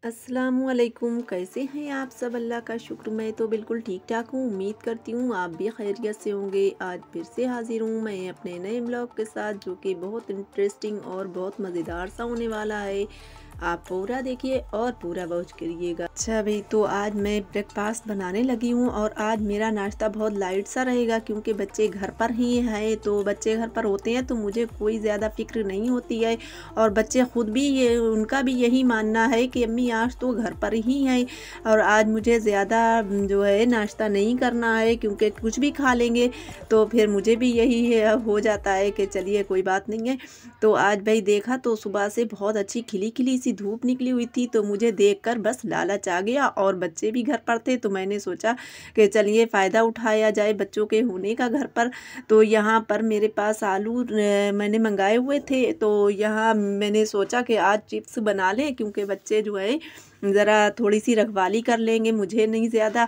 अस्सलामुअलैकुम। कैसे हैं आप सब? अल्लाह का शुक्र, मैं तो बिल्कुल ठीक ठाक हूँ। उम्मीद करती हूँ आप भी खैरियत से होंगे। आज फिर से हाजिर हूँ मैं अपने नए ब्लॉग के साथ, जो कि बहुत इंटरेस्टिंग और बहुत मज़ेदार सा होने वाला है। आप पूरा देखिए और पूरा वॉच करिएगा। अच्छा भाई, तो आज मैं ब्रेकफास्ट बनाने लगी हूँ और आज मेरा नाश्ता बहुत लाइट सा रहेगा, क्योंकि बच्चे घर पर ही हैं। तो बच्चे घर पर होते हैं तो मुझे कोई ज़्यादा फिक्र नहीं होती है, और बच्चे खुद भी ये उनका भी यही मानना है कि अम्मी आज तो घर पर ही हैं और आज मुझे ज़्यादा जो है नाश्ता नहीं करना है, क्योंकि कुछ भी खा लेंगे। तो फिर मुझे भी यही हो जाता है कि चलिए कोई बात नहीं है। तो आज भाई देखा तो सुबह से बहुत अच्छी खिली खिली सी धूप निकली हुई थी, तो मुझे देखकर बस लालच आ गया, और बच्चे भी घर पर थे तो मैंने सोचा कि चलिए फ़ायदा उठाया जाए बच्चों के होने का घर पर। तो यहाँ पर मेरे पास आलू मैंने मंगाए हुए थे, तो यहाँ मैंने सोचा कि आज चिप्स बना लें, क्योंकि बच्चे जो है ज़रा थोड़ी सी रखवाली कर लेंगे, मुझे नहीं ज़्यादा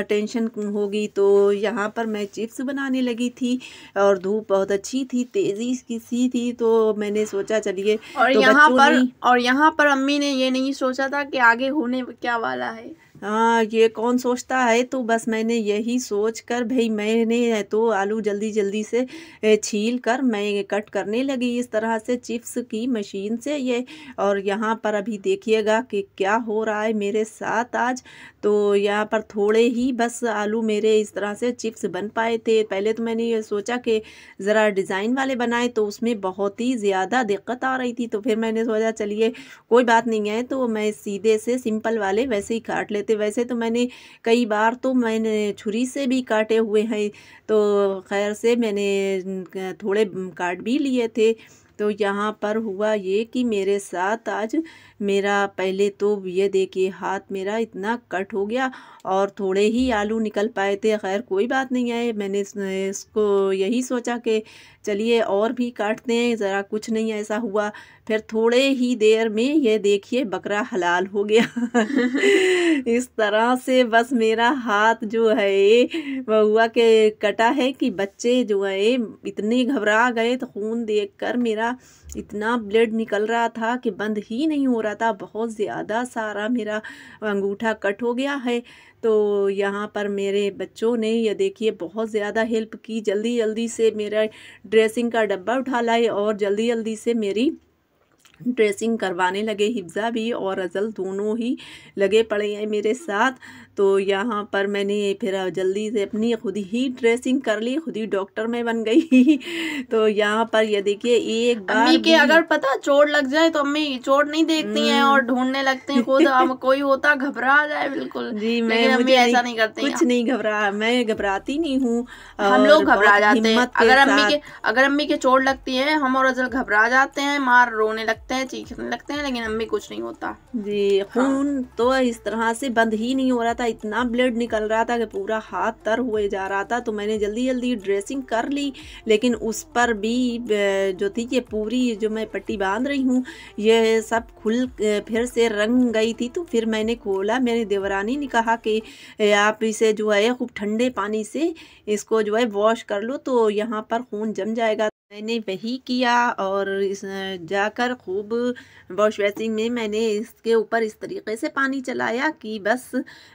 टेंशन होगी। तो यहाँ पर मैं चिप्स बनाने लगी थी और धूप बहुत अच्छी थी, तेज़ी की सी थी, तो मैंने सोचा चलिए। और तो यहाँ बच्चों पर ने और यहाँ पर अम्मी ने ये नहीं सोचा था कि आगे होने क्या वाला है। हाँ, ये कौन सोचता है। तो बस मैंने यही सोच कर भाई मैंने तो आलू जल्दी जल्दी से छील कर मैं कट करने लगी इस तरह से चिप्स की मशीन से ये। और यहाँ पर अभी देखिएगा कि क्या हो रहा है मेरे साथ आज। तो यहाँ पर थोड़े ही बस आलू मेरे इस तरह से चिप्स बन पाए थे। पहले तो मैंने ये सोचा कि ज़रा डिज़ाइन वाले बनाए, तो उसमें बहुत ही ज़्यादा दिक्कत आ रही थी। तो फिर मैंने सोचा चलिए कोई बात नहीं है, तो मैं सीधे से सिंपल वाले वैसे ही काट लेते। वैसे तो मैंने कई बार तो मैंने छुरी से भी काटे हुए हैं, तो खैर से मैंने थोड़े काट भी लिए थे। तो यहाँ पर हुआ ये कि मेरे साथ आज मेरा पहले तो ये देखिए हाथ मेरा इतना कट हो गया, और थोड़े ही आलू निकल पाए थे। खैर कोई बात नहीं है, मैंने इसको यही सोचा कि चलिए और भी काटते हैं, ज़रा कुछ नहीं ऐसा हुआ। फिर थोड़े ही देर में ये देखिए बकरा हलाल हो गया। इस तरह से बस मेरा हाथ जो है वह हुआ कि कटा है कि बच्चे जो है इतने घबरा गए, तो खून देखकर मेरा इतना ब्लड निकल रहा था कि बंद ही नहीं हो रहा था। बहुत ज़्यादा सारा मेरा अंगूठा कट हो गया है। तो यहाँ पर मेरे बच्चों ने ये देखिए बहुत ज़्यादा हेल्प की, जल्दी जल्दी से मेरा ड्रेसिंग का डब्बा उठा लाए और जल्दी जल्दी से मेरी ड्रेसिंग करवाने लगे। हिफ्ज़ा भी और अज़ल दोनों ही लगे पड़े हैं मेरे साथ। तो यहाँ पर मैंने फिर जल्दी से अपनी खुद ही ड्रेसिंग कर ली, खुद ही डॉक्टर में बन गई। तो यहाँ पर ये देखिए एक अम्मी बार के भी अगर पता चोट लग जाए तो अम्मी चोट नहीं देखती हैं और ढूंढने लगते हैं खुद। हम कोई होता घबरा जाए बिल्कुल, जी, मैं लेकिन अम्मी मुझे नहीं, ऐसा नहीं करती हैं। कुछ नहीं घबरा, मैं घबराती नहीं हूँ हम और लोग घबरा बहुत जाते हैं हिम्मत के साथ। अगर अम्मी के चोट लगती है, हम और अजल घबरा जाते हैं, मार रोने लगते हैं, चीखने लगते हैं, लेकिन अम्मी कुछ नहीं होता। जी, हाँ खून तो इस तरह से बंद ही नहीं हो रहा था, इतना ब्लड निकल रहा था कि पूरा हाथ तर हुए जा रहा था। तो मैंने जल्दी जल्दी ड्रेसिंग कर ली, लेकिन उस पर भी जो थी ये पूरी जो मैं पट्टी बांध रही हूँ, ये सब फिर से रंग गई थी। तो फिर मैंने खोला, मेरी देवरानी ने कहा कि आप इसे जो है खूब ठंडे पानी से इसको जो है वॉश कर लो, तो यहाँ पर खून जम जाएगा। मैंने वही किया और इस जाकर खूब वॉश बेसिन में मैंने इसके ऊपर इस तरीके से पानी चलाया कि बस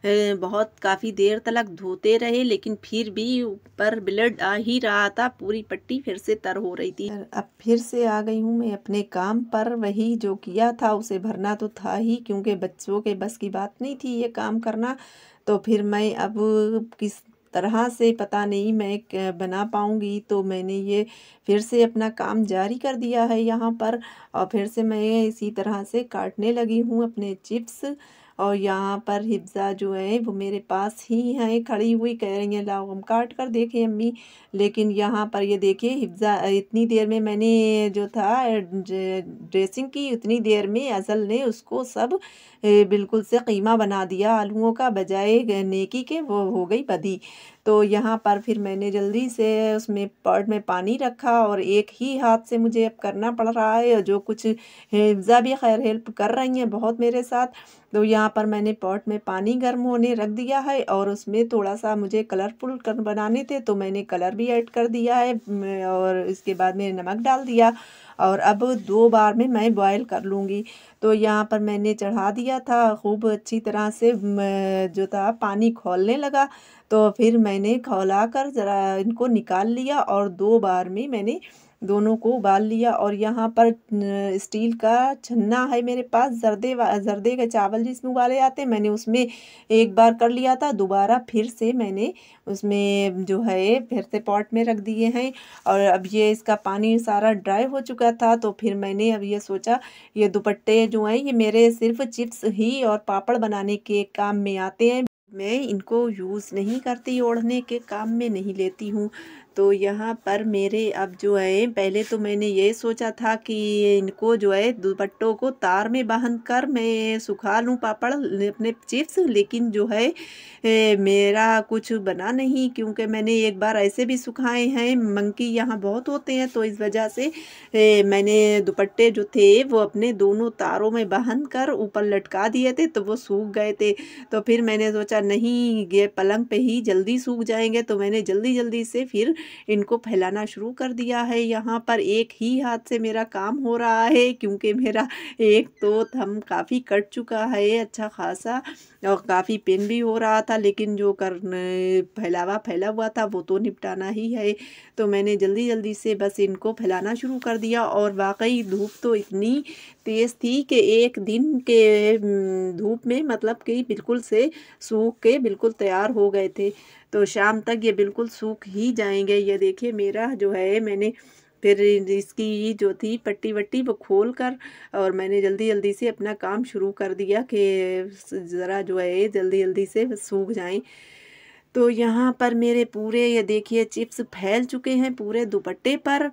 बहुत काफ़ी देर तक धोते रहे, लेकिन फिर भी ऊपर ब्लड आ ही रहा था, पूरी पट्टी फिर से तर हो रही थी। अब फिर से आ गई हूँ मैं अपने काम पर। वही जो किया था उसे भरना तो था ही, क्योंकि बच्चों के बस की बात नहीं थी ये काम करना। तो फिर मैं अब किस तरह से पता नहीं मैं बना पाऊँगी, तो मैंने ये फिर से अपना काम जारी कर दिया है यहाँ पर। और फिर से मैं इसी तरह से काटने लगी हूँ अपने चिप्स। और यहाँ पर हिफ्ज़ा जो है वो मेरे पास ही है खड़ी हुई, कह रही है लाओ हम काट कर देखें अम्मी। लेकिन यहाँ पर ये देखिए हिफ्ज़ा इतनी देर में मैंने जो था ड्रेसिंग की, उतनी देर में अज़ल ने उसको सब बिल्कुल से कीमा बना दिया आलूओं का, बजाय नेकी के वो हो गई बदी। तो यहाँ पर फिर मैंने जल्दी से उसमें पॉट में पानी रखा, और एक ही हाथ से मुझे अब करना पड़ रहा है, और जो कुछ हिफ्ज़ा भी खैर हेल्प कर रही हैं बहुत मेरे साथ। तो यहाँ पर मैंने पॉट में पानी गर्म होने रख दिया है, और उसमें थोड़ा सा मुझे कलरफुल बनाने थे तो मैंने कलर भी ऐड कर दिया है, और इसके बाद मैंने नमक डाल दिया। और अब 2 बार में मैं बॉयल कर लूँगी। तो यहाँ पर मैंने चढ़ा दिया था, खूब अच्छी तरह से जो था पानी खौलने लगा। तो फिर मैंने खौलाकर ज़रा इनको निकाल लिया और 2 बार में मैंने दोनों को उबाल लिया। और यहाँ पर स्टील का छन्ना है मेरे पास, जर्दे के चावल जिसमें उबाले जाते हैं, मैंने उसमें एक बार कर लिया था, दोबारा फिर से मैंने उसमें जो है फिर से पॉट में रख दिए हैं। और अब ये इसका पानी सारा ड्राई हो चुका था, तो फिर मैंने अब ये सोचा ये दुपट्टे जो हैं ये मेरे सिर्फ चिप्स ही और पापड़ बनाने के काम में आते हैं, मैं इनको यूज़ नहीं करती, ओढ़ने के काम में नहीं लेती हूँ। तो यहाँ पर मेरे अब जो है पहले तो मैंने ये सोचा था कि इनको जो है दुपट्टों को तार में बांध कर मैं सुखा लूँ पापड़ अपने चिप्स, लेकिन जो है मेरा कुछ बना नहीं, क्योंकि मैंने एक बार ऐसे भी सुखाए हैं, मंकी यहाँ बहुत होते हैं, तो इस वजह से मैंने दुपट्टे जो थे वो अपने दोनों तारों में बांध कर ऊपर लटका दिए थे, तो वो सूख गए थे। तो फिर मैंने सोचा नहीं ये पलंग पे ही जल्दी सूख जाएंगे, तो मैंने जल्दी जल्दी से फिर इनको फैलाना शुरू कर दिया है। यहाँ पर एक ही हाथ से मेरा काम हो रहा है, क्योंकि मेरा एक तो थंब काफ़ी कट चुका है अच्छा खासा, और काफ़ी पेन भी हो रहा था, लेकिन जो फैला हुआ था वो तो निपटाना ही है। तो मैंने जल्दी जल्दी से बस इनको फैलाना शुरू कर दिया। और वाकई धूप तो इतनी तेज़ थी कि एक दिन के धूप में मतलब कि बिल्कुल से सूख के बिल्कुल तैयार हो गए थे। तो शाम तक ये बिल्कुल सूख ही जाएंगे। ये देखिए मेरा जो है मैंने फिर इसकी जो थी पट्टी वट्टी वो खोल कर और मैंने जल्दी जल्दी से अपना काम शुरू कर दिया कि ज़रा जो है जल्दी जल्दी से सूख जाएं। तो यहाँ पर मेरे पूरे ये देखिए चिप्स फैल चुके हैं पूरे दुपट्टे पर।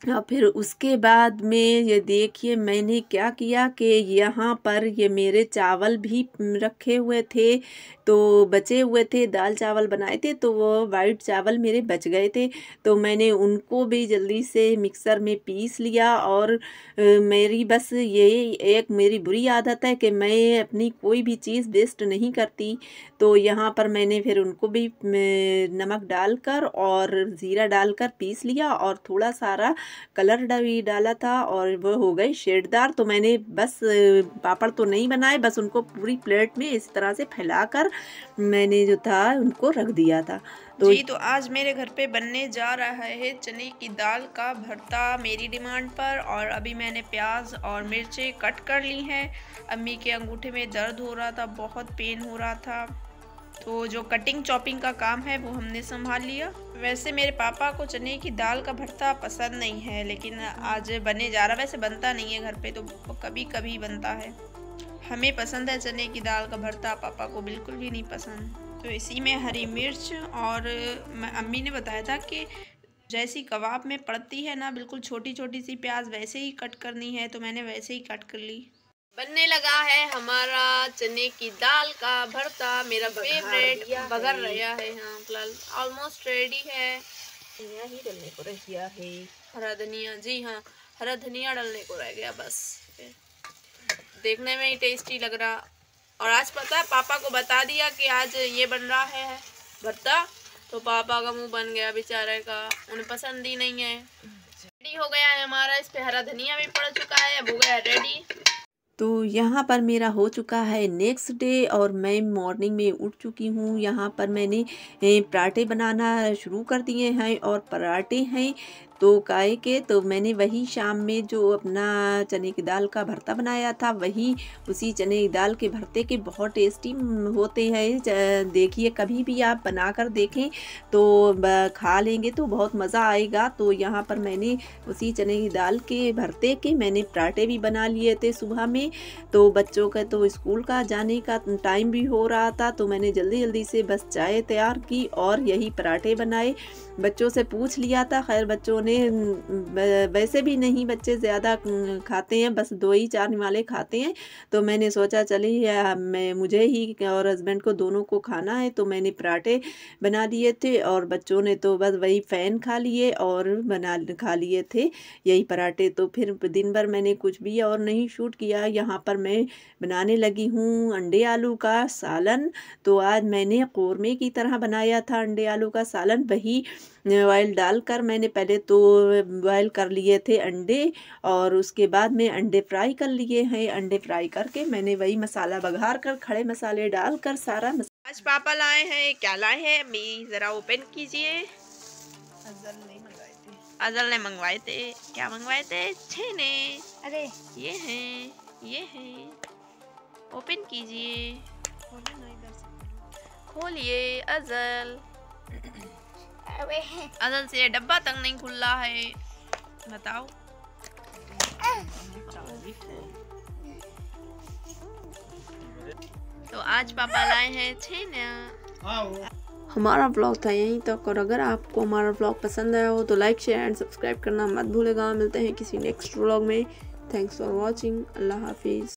और फिर उसके बाद में ये देखिए मैंने क्या किया कि यहाँ पर ये मेरे चावल भी रखे हुए थे, तो बचे हुए थे, दाल चावल बनाए थे, तो वो वाइट चावल मेरे बच गए थे, तो मैंने उनको भी जल्दी से मिक्सर में पीस लिया। और मेरी बस ये एक मेरी बुरी आदत है कि मैं अपनी कोई भी चीज़ वेस्ट नहीं करती। तो यहाँ पर मैंने फिर उनको भी नमक डालकर और ज़ीरा डालकर पीस लिया और थोड़ा सारा कलर भी डाला था और वो हो गई शेडदार। तो मैंने बस पापड़ तो नहीं बनाए, बस उनको पूरी प्लेट में इस तरह से फैलाकर मैंने जो था उनको रख दिया था। जी तो आज मेरे घर पे बनने जा रहा है चने की दाल का भरता मेरी डिमांड पर। और अभी मैंने प्याज और मिर्चें कट कर ली हैं। अम्मी के अंगूठे में दर्द हो रहा था, बहुत पेन हो रहा था, तो जो कटिंग चॉपिंग का काम है वो हमने संभाल लिया। वैसे मेरे पापा को चने की दाल का भरता पसंद नहीं है, लेकिन आज बनने जा रहा, वैसे बनता नहीं है घर पे, तो कभी कभी बनता है। हमें पसंद है चने की दाल का भरता, पापा को बिल्कुल भी नहीं पसंद। तो इसी में हरी मिर्च और अम्मी ने बताया था कि जैसी कबाब में पड़ती है ना बिल्कुल छोटी छोटी सी प्याज, वैसे ही कट करनी है, तो मैंने वैसे ही कट कर ली। बनने लगा है हमारा चने की दाल का भरता, मेरा फेवरेट, बघर रहा है। हाँ फिलहाल ऑलमोस्ट रेडी है। धनिया ही डालने को रह गया है, हरा धनिया, जी हाँ हरा धनिया डालने को रह गया बस। देखने में ही टेस्टी लग रहा। और आज पता है पापा को बता दिया कि आज ये बन रहा है भरता, तो पापा का मुंह बन गया बेचारे का, उन्हें पसंद ही नहीं है। रेडी हो गया है हमारा, इस पे हरा धनिया भी पड़ चुका है, अब हो गया रेडी। तो यहाँ पर मेरा हो चुका है नेक्स्ट डे और मैं मॉर्निंग में उठ चुकी हूँ। यहाँ पर मैंने पराठे बनाना शुरू कर दिए हैं और पराठे हैं तो काहे के, तो मैंने वही शाम में जो अपना चने की दाल का भरता बनाया था वही उसी चने की दाल के भरते के बहुत टेस्टी होते हैं। देखिए कभी भी आप बना कर देखें तो खा लेंगे तो बहुत मज़ा आएगा। तो यहाँ पर मैंने उसी चने की दाल के भरते के मैंने पराठे भी बना लिए थे सुबह में। तो बच्चों का तो स्कूल का जाने का टाइम भी हो रहा था, तो मैंने जल्दी जल्दी से बस चाय तैयार की और यही पराठे बनाए। बच्चों से पूछ लिया था, खैर बच्चों ने वैसे भी नहीं बच्चे ज़्यादा खाते हैं, बस 2 ही 4 वाले खाते हैं। तो मैंने सोचा चलिए मैं मुझे ही और हस्बैंड को दोनों को खाना है, तो मैंने पराठे बना दिए थे और बच्चों ने तो बस वही फ़ैन खा लिए और खा लिए थे यही पराठे। तो फिर दिन भर मैंने कुछ भी और नहीं शूट किया। यहाँ पर मैं बनाने लगी हूँ अंडे आलू का सालन। तो आज मैंने कौरमे की तरह बनाया था अंडे आलू का सालन, वही ऑयल डालकर मैंने पहले तो बॉयल कर लिए थे अंडे, और उसके बाद में अंडे फ्राई कर लिए हैं। अंडे फ्राई करके मैंने वही मसाला बघार कर, खड़े मसाले डालकर सारा आज पापा लाए हैं, क्या लाए हैं अम्मी ज़रा ओपन कीजिए। अजल ने मंगवाए थे। क्या मंगवाए थे? छेने। अरे ये हैं, ओपन कीजिए, खोलिए अजल। अजल से डब्बा तक नहीं खुल रहा है, बताओ। तो आज पापा लाए हैं छेना। हमारा व्लॉग था यहीं तक, और अगर आपको हमारा व्लॉग पसंद आया हो तो लाइक शेयर एंड सब्सक्राइब करना मत भूलेगा। मिलते हैं किसी नेक्स्ट व्लॉग में। Thanks for watching. अल्लाह हाफिज़।